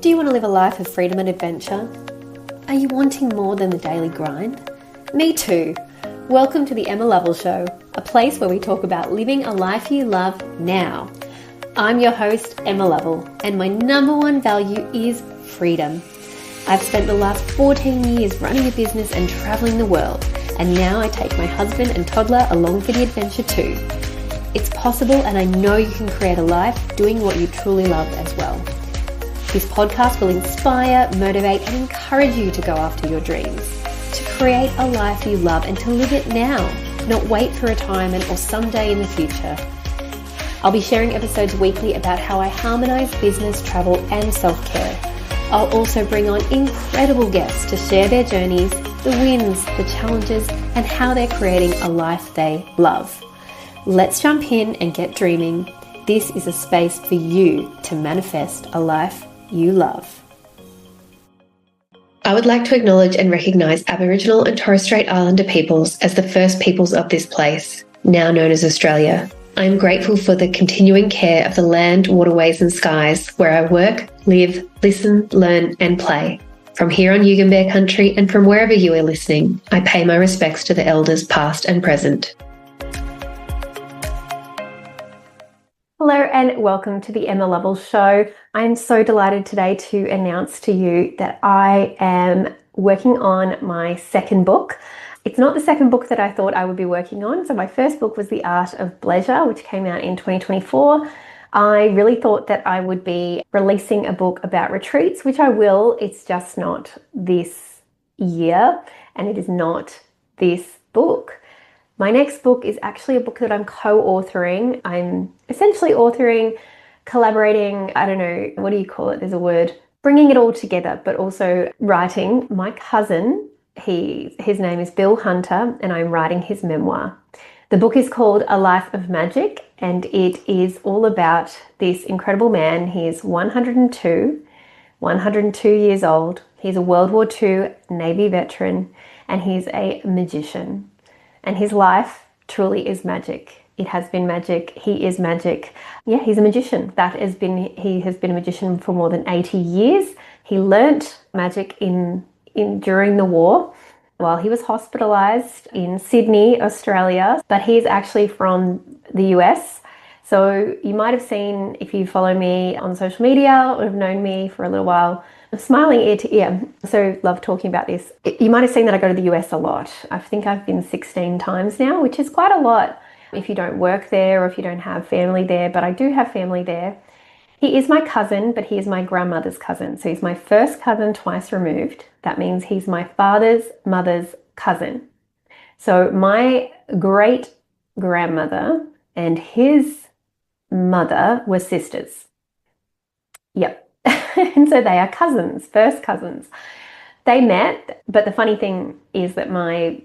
Do you want to live a life of freedom and adventure? Are you wanting more than the daily grind? Me too. Welcome to the Emma Lovell Show, a place where we talk about living a life you love now. I'm your host, Emma Lovell, and my number one value is freedom. I've spent the last 14 years running a business and traveling the world, and now I take my husband and toddler along for the adventure too. It's possible, and I know you can create a life doing what you truly love as well. This podcast will inspire, motivate, and encourage you to go after your dreams, to create a life you love and to live it now, not wait for retirement or someday in the future. I'll be sharing episodes weekly about how I harmonize business, travel, and self-care. I'll also bring on incredible guests to share their journeys, the wins, the challenges, and how they're creating a life they love. Let's jump in and get dreaming. This is a space for you to manifest a life you love. I would like to acknowledge and recognise Aboriginal and Torres Strait Islander peoples as the first peoples of this place, now known as Australia. I am grateful for the continuing care of the land, waterways and skies where I work, live, listen, learn and play. From here on Yugambeh country and from wherever you are listening, I pay my respects to the elders past and present. Hello and welcome to the Emma Lovell Show. I'm so delighted today to announce to you that I am working on my second book. It's not the second book that I thought I would be working on. So my first book was The Art of Pleasure, which came out in 2024. I really thought that I would be releasing a book about retreats, which I will. It's just not this year and it is not this book. My next book is actually a book that I'm co-authoring. I'm essentially authoring, collaborating, I don't know, what do you call it? There's a word, bringing it all together, but also writing. My cousin, his name is Bill Hunter, and I'm writing his memoir. The book is called A Life of Magic, and it is all about this incredible man. He is 102 years old. He's a World War II Navy veteran, and he's a magician. And his life truly is magic. It has been magic. He is magic. Yeah, he's a magician. He has been a magician for more than 80 years. He learnt magic during the war while he was hospitalized in Sydney, Australia, but he's actually from the US. So you might have seen, if you follow me on social media or have known me for a little while, I'm smiling ear to ear. So love talking about this. You might have seen that I go to the US a lot. I think I've been 16 times now, which is quite a lot if you don't work there or if you don't have family there, but I do have family there. He is my cousin, but he is my grandmother's cousin. So he's my first cousin twice removed. That means he's my father's mother's cousin. So my great grandmother and his mother were sisters. Yep. And so they are cousins, first cousins. They met, but the funny thing is that my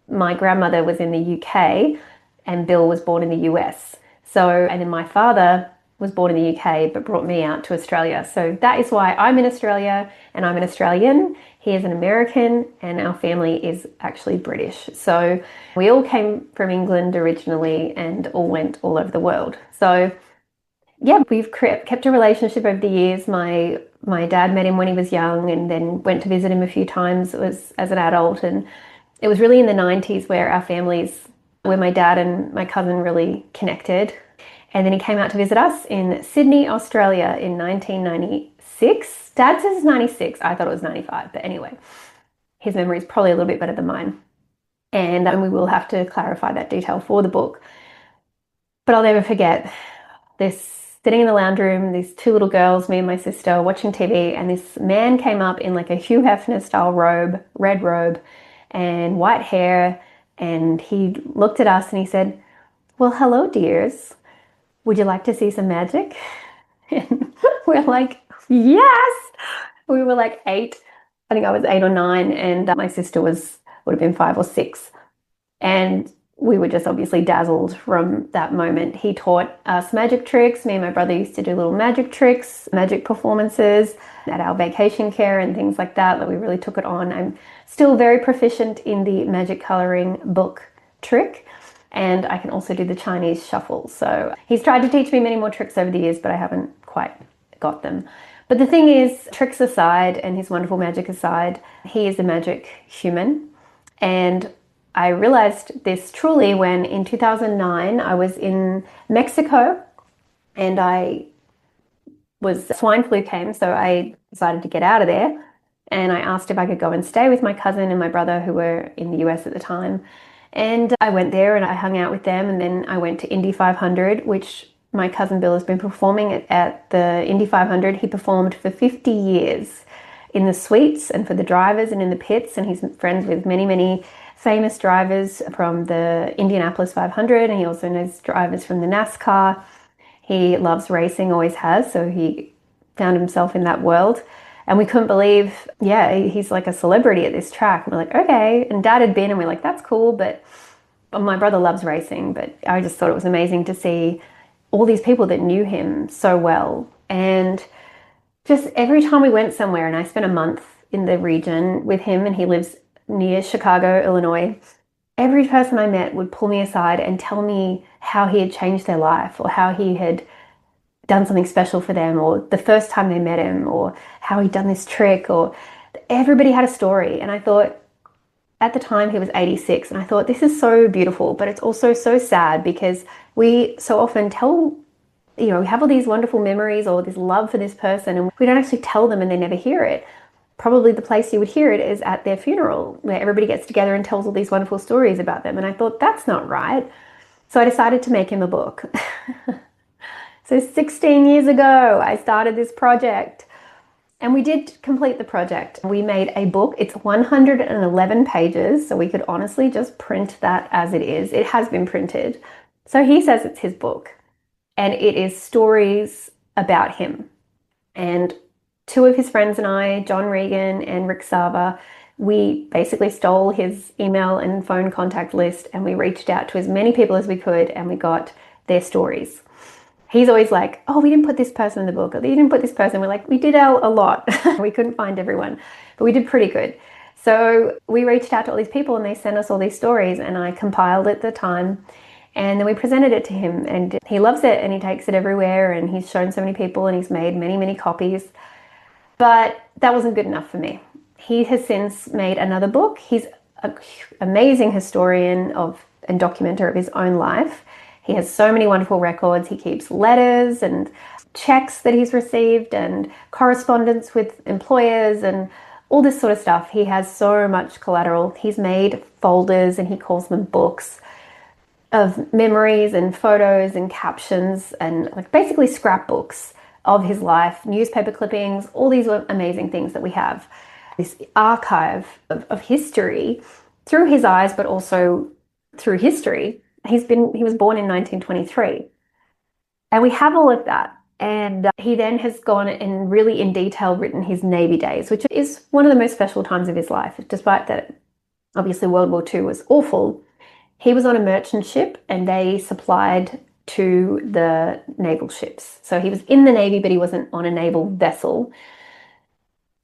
grandmother was in the UK and Bill was born in the US. And then my father was born in the UK but brought me out to Australia. So that is why I'm in Australia and I'm an Australian. He is an American and our family is actually British. So we all came from England originally and all went all over the world. So yeah, we've kept a relationship over the years. My dad met him when he was young and then went to visit him a few times as an adult. And it was really in the 90s where my dad and my cousin really connected. And then he came out to visit us in Sydney, Australia in 1996. Dad says it's 96. I thought it was 95. But anyway, his memory is probably a little bit better than mine. And we will have to clarify that detail for the book. But I'll never forget this. Sitting in the lounge room, these two little girls, me and my sister, watching TV, and this man came up in like a Hugh Hefner style robe, red robe, and white hair, and he looked at us and he said, "Well, hello, dears. Would you like to see some magic?" And we're like, "Yes!" We were like 8. I think I was 8 or 9, and my sister would have been 5 or 6. And we were just obviously dazzled from that moment. He taught us magic tricks. Me and my brother used to do little magic tricks, magic performances at our vacation care and things like that. But we really took it on. I'm still very proficient in the magic coloring book trick. And I can also do the Chinese shuffle. So he's tried to teach me many more tricks over the years, but I haven't quite got them. But the thing is, tricks aside and his wonderful magic aside, he is a magic human. And I realized this truly when in 2009 I was in Mexico and swine flu came, so I decided to get out of there. And I asked if I could go and stay with my cousin and my brother who were in the US at the time. And I went there and I hung out with them. And then I went to Indy 500, which my cousin Bill has been performing at the Indy 500. He performed for 50 years in the suites and for the drivers and in the pits. And he's friends with many, many famous drivers from the Indianapolis 500. And he also knows drivers from the NASCAR. He loves racing, always has. So he found himself in that world. And we couldn't believe, yeah, he's like a celebrity at this track. And we're like, okay. And Dad had been, and we're like, that's cool. But my brother loves racing. But I just thought it was amazing to see all these people that knew him so well. And just every time we went somewhere, and I spent a month in the region with him, and he lives near Chicago, Illinois. Every person I met would pull me aside and tell me how he had changed their life or how he had done something special for them, or the first time they met him, or how he'd done this trick, or everybody had a story. And I thought, at the time he was 86, and I thought, this is so beautiful, but it's also so sad because we so often tell, we have all these wonderful memories or this love for this person, and we don't actually tell them and they never hear it. Probably the place you would hear it is at their funeral, where everybody gets together and tells all these wonderful stories about them. And I thought, that's not right. So I decided to make him a book. So 16 years ago, I started this project, and we did complete the project. We made a book. It's 111 pages, so we could honestly just print that as it is. It has been printed. So he says it's his book, and it is stories about him. And two of his friends and I, John Regan and Rick Sava, we basically stole his email and phone contact list, and we reached out to as many people as we could, and we got their stories. He's always like, oh, we didn't put this person in the book, or we didn't put this person. We're like, we did a lot. We couldn't find everyone, but we did pretty good. So we reached out to all these people, and they sent us all these stories, and I compiled it at the time. And then we presented it to him, and he loves it, and he takes it everywhere, and he's shown so many people, and he's made many, many copies. But that wasn't good enough for me. He has since made another book. He's an amazing historian and documenter of his own life. He has so many wonderful records. He keeps letters and checks that he's received and correspondence with employers and all this sort of stuff. He has so much collateral. He's made folders, and he calls them books, of memories and photos and captions and like basically scrapbooks of his life, newspaper clippings, all these amazing things that we have. This archive of history through his eyes, but also through history. He was born in 1923. And we have all of that. And he then has gone and really in detail written his Navy days, which is one of the most special times of his life. Despite that, obviously World War II was awful. He was on a merchant ship, and they supplied to the naval ships. So he was in the Navy, but he wasn't on a naval vessel.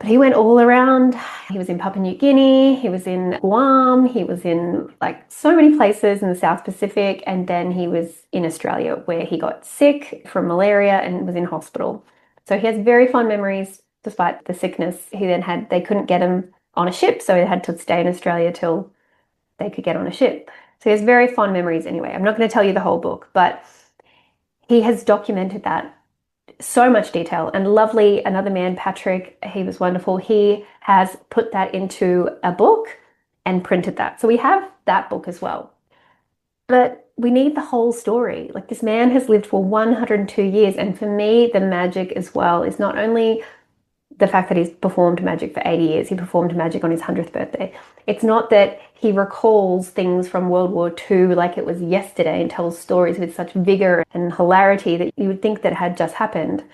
But he went all around. He was in Papua New Guinea, he was in Guam, he was in like so many places in the South Pacific, and then he was in Australia where he got sick from malaria and was in hospital. So he has very fond memories despite the sickness. They couldn't get him on a ship, so he had to stay in Australia till they could get on a ship. So he has very fond memories anyway. I'm not going to tell you the whole book, but he has documented that so much detail. And lovely, another man, Patrick, he was wonderful. He has put that into a book and printed that. So we have that book as well. But we need the whole story. Like, this man has lived for 102 years. And for me, the magic as well is not only the fact that he's performed magic for 80 years, he performed magic on his 100th birthday. It's not that he recalls things from World War II like it was yesterday and tells stories with such vigor and hilarity that you would think that had just happened.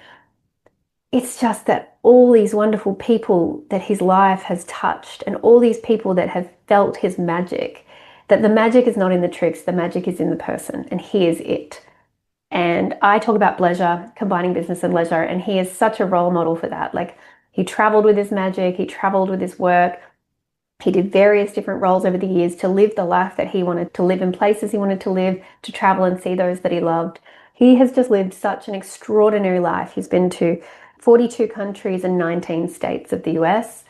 It's just that all these wonderful people that his life has touched, and all these people that have felt his magic, that the magic is not in the tricks, the magic is in the person, and he is it. And I talk about pleasure, combining business and leisure, and he is such a role model for that. Like, he traveled with his magic, he traveled with his work, he did various different roles over the years to live the life that he wanted to live, in places he wanted to live, to travel and see those that he loved. He has just lived such an extraordinary life. He's been to 42 countries and 19 states of the US.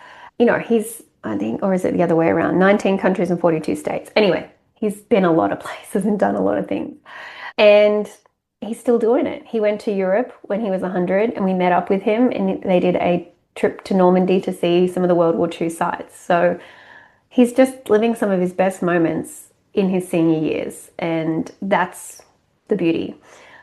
He's, I think, or is it the other way around? 19 countries and 42 states. Anyway, he's been a lot of places and done a lot of things. And he's still doing it. He went to Europe when he was 100 and we met up with him and they did a trip to Normandy to see some of the World War II sites. So he's just living some of his best moments in his senior years, and that's the beauty.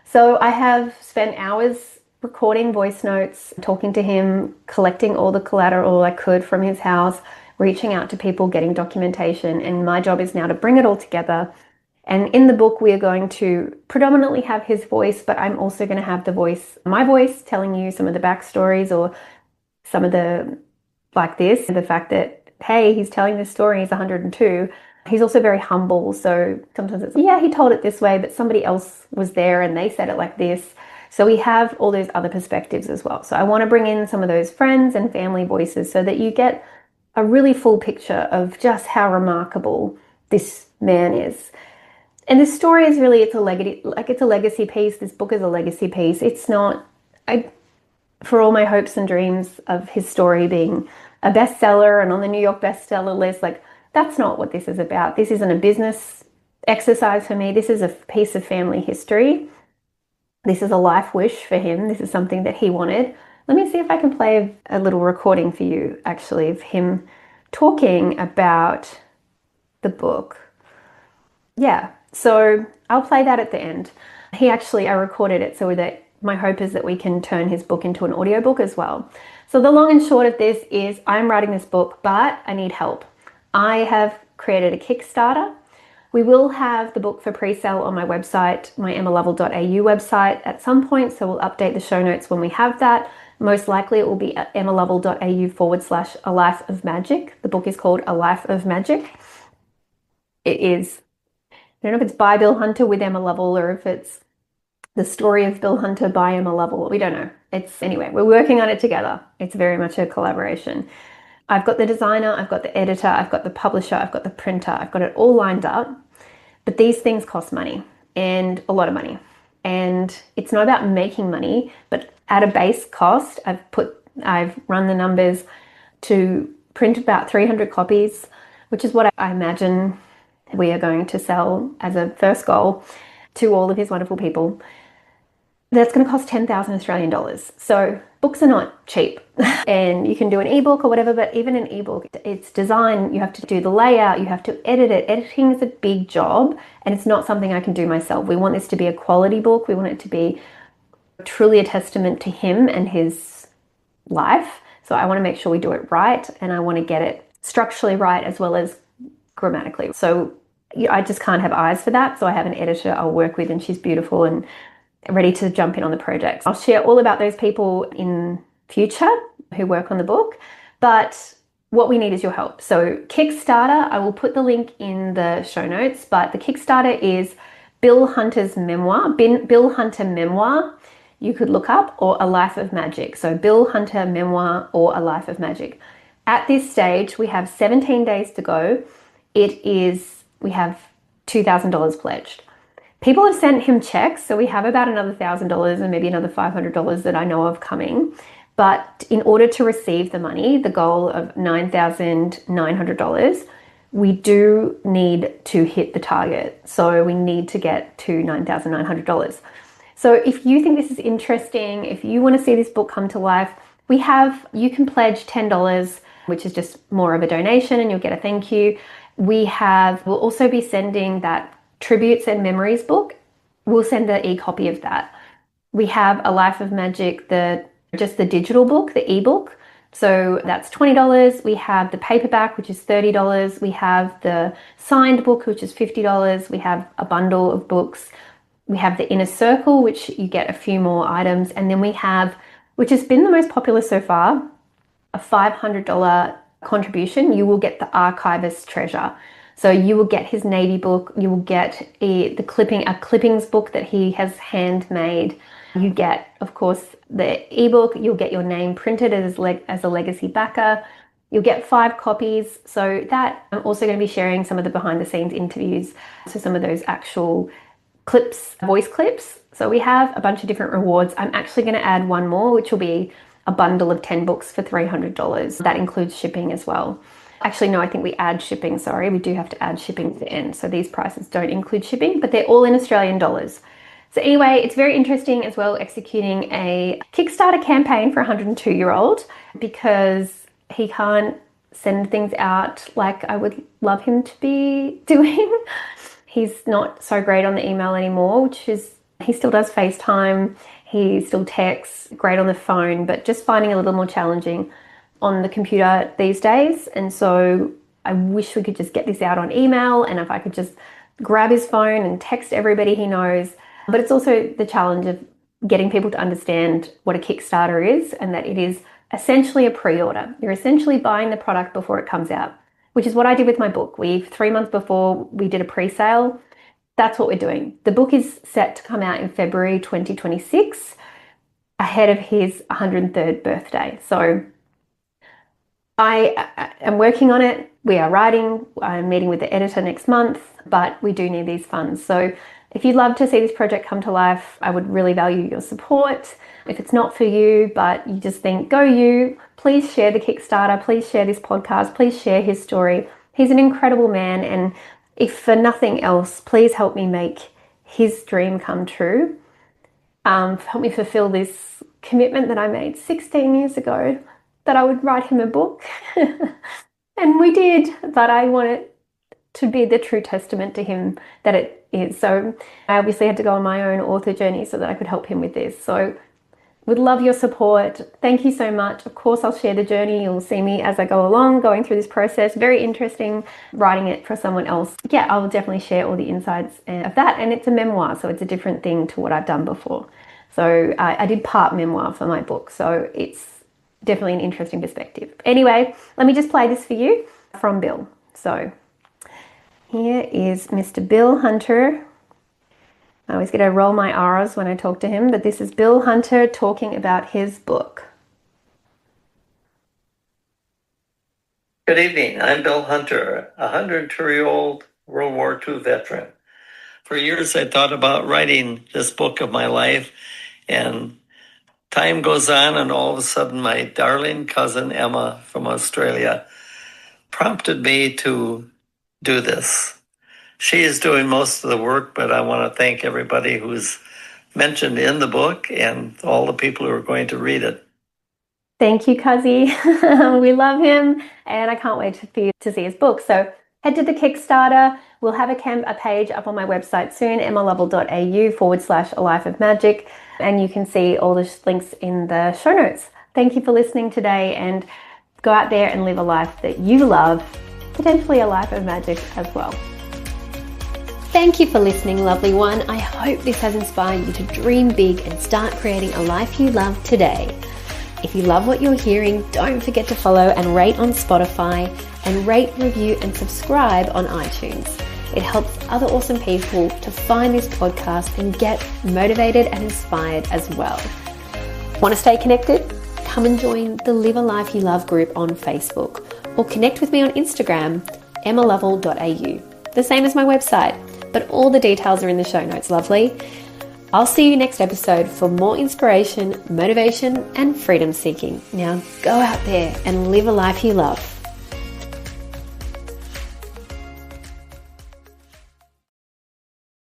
So I have spent hours recording voice notes, talking to him, collecting all the collateral I could from his house, reaching out to people, getting documentation, and my job is now to bring it all together. And in the book, we are going to predominantly have his voice, but I'm also going to have my voice, telling you some of the backstories or some of the, like this, the fact that, hey, he's telling this story, he's 102. He's also very humble. So sometimes it's, yeah, he told it this way, but somebody else was there and they said it like this. So we have all those other perspectives as well. So I want to bring in some of those friends and family voices so that you get a really full picture of just how remarkable this man is. And this story is really, it's a legacy piece. This book is a legacy piece. It's not, for all my hopes and dreams of his story being a bestseller and on the New York bestseller list, like, that's not what this is about. This isn't a business exercise for me. This is a piece of family history. This is a life wish for him. This is something that he wanted. Let me see if I can play a little recording for you, actually, of him talking about the book. Yeah, so I'll play that at the end. I recorded it so that my hope is that we can turn his book into an audiobook as well. So the long and short of this is I'm writing this book, but I need help. I have created a Kickstarter. We will have the book for pre-sale on my website, my emmalovell.au website at some point, so we'll update the show notes when we have that. Most likely it will be at emmalovell.au/A Life of Magic. The book is called A Life of Magic. It is, I don't know if it's by Bill Hunter with Emma Lovell or if it's the story of Bill Hunter by Emma Lovell. We don't know. Anyway, we're working on it together. It's very much a collaboration. I've got the designer, I've got the editor, I've got the publisher, I've got the printer, I've got it all lined up. But these things cost money, and a lot of money. And it's not about making money, but at a base cost, I've run the numbers to print about 300 copies, which is what I imagine we are going to sell as a first goal to all of his wonderful people. That's going to cost 10,000 Australian dollars. So books are not cheap and you can do an ebook or whatever, but even an ebook, it's design, you have to do the layout, you have to edit it. Editing is a big job and it's not something I can do myself. We want this to be a quality book. We want it to be truly a testament to him and his life. So I want to make sure we do it right and I want to get it structurally right as well as grammatically. So I just can't have eyes for that. So I have an editor I'll work with and she's beautiful and ready to jump in on the project. I'll share all about those people in future who work on the book, but what we need is your help. So Kickstarter, I will put the link in the show notes, but the Kickstarter is Bill Hunter's memoir, Bill Hunter memoir, you could look up, or A Life of Magic. So Bill Hunter memoir or A Life of Magic. At this stage, we have 17 days to go. We have $2,000 pledged. People have sent him checks, so we have about another $1,000 and maybe another $500 that I know of coming. But in order to receive the money, the goal of $9,900, we do need to hit the target. So we need to get to $9,900. So if you think this is interesting, if you want to see this book come to life, you can pledge $10, which is just more of a donation and you'll get a thank you. We'll also be sending that Tributes and Memories book. We'll send an e-copy of that. We have A Life of Magic, just the digital book, the ebook. So that's $20. We have the paperback, which is $30. We have the signed book, which is $50. We have a bundle of books. We have the Inner Circle, which you get a few more items. And then we have, which has been the most popular so far, a $500 contribution. You will get the Archivist Treasure. So you will get his Navy book, you will get a clippings book that he has handmade. You get, of course, the ebook, you'll get your name printed as a legacy backer. You'll get 5 copies. So that I'm also going to be sharing some of the behind the scenes interviews. So some of those actual clips, voice clips. So we have a bunch of different rewards. I'm actually going to add one more, which will be a bundle of 10 books for $300. That includes shipping as well. Actually, no, I think we add shipping, sorry. We do have to add shipping at the end. So these prices don't include shipping, but they're all in Australian dollars. So anyway, it's very interesting as well executing a Kickstarter campaign for a 102-year-old because he can't send things out like I would love him to be doing. He's not so great on the email anymore, which is, he still does FaceTime, he still texts, great on the phone, but just finding a little more challenging on the computer these days. And so I wish we could just get this out on email, and if I could just grab his phone and text everybody he knows. But it's also the challenge of getting people to understand what a Kickstarter is, and that it is essentially a pre-order. You're essentially buying the product before it comes out, which is what I did with my book. 3 months before we did a pre-sale. That's what we're doing. The book is set to come out in February 2026, ahead of his 103rd birthday. So I am working on it. We are writing. I'm meeting with the editor next month, but we do need these funds. So if you'd love to see this project come to life, I would really value your support. If it's not for you, but you just think, go you, please share the Kickstarter, please share this podcast, please share his story. He's an incredible man, and if for nothing else, please help me make his dream come true. Help me fulfill this commitment that I made 16 years ago, that I would write him a book. And we did, but I want it to be the true testament to him that it is. So I obviously had to go on my own author journey so that I could help him with this. So would love your support. Thank you so much. Of course, I'll share the journey. You'll see me as I go along, going through this process. Very interesting writing it for someone else. Yeah, I'll definitely share all the insights of that. And it's a memoir, so it's a different thing to what I've done before. So I did part memoir for my book. So it's definitely an interesting perspective. Anyway, let me just play this for you from Bill. So here is Mr. Bill Hunter. I always get to roll my R's when I talk to him, but this is Bill Hunter talking about his book. Good evening. I'm Bill Hunter, a 102-year-old World War II veteran. For years, I thought about writing this book of my life, and time goes on, and all of a sudden, my darling cousin Emma from Australia prompted me to do this. She is doing most of the work, but I want to thank everybody who's mentioned in the book and all the people who are going to read it. Thank you, Cuzzy. We love him, and I can't wait for you to see his book. So head to the Kickstarter. We'll have a page up on my website soon, emmalovell.au/A Life of Magic, and you can see all the links in the show notes. Thank you for listening today, and go out there and live a life that you love, potentially a life of magic as well. Thank you for listening, lovely one. I hope this has inspired you to dream big and start creating a life you love today. If you love what you're hearing, don't forget to follow and rate on Spotify, and rate, review, and subscribe on iTunes. It helps other awesome people to find this podcast and get motivated and inspired as well. Want to stay connected? Come and join the Live a Life You Love group on Facebook, or connect with me on Instagram, emmalovell.au. The same as my website, but all the details are in the show notes, lovely. I'll see you next episode for more inspiration, motivation, and freedom seeking. Now go out there and live a life you love.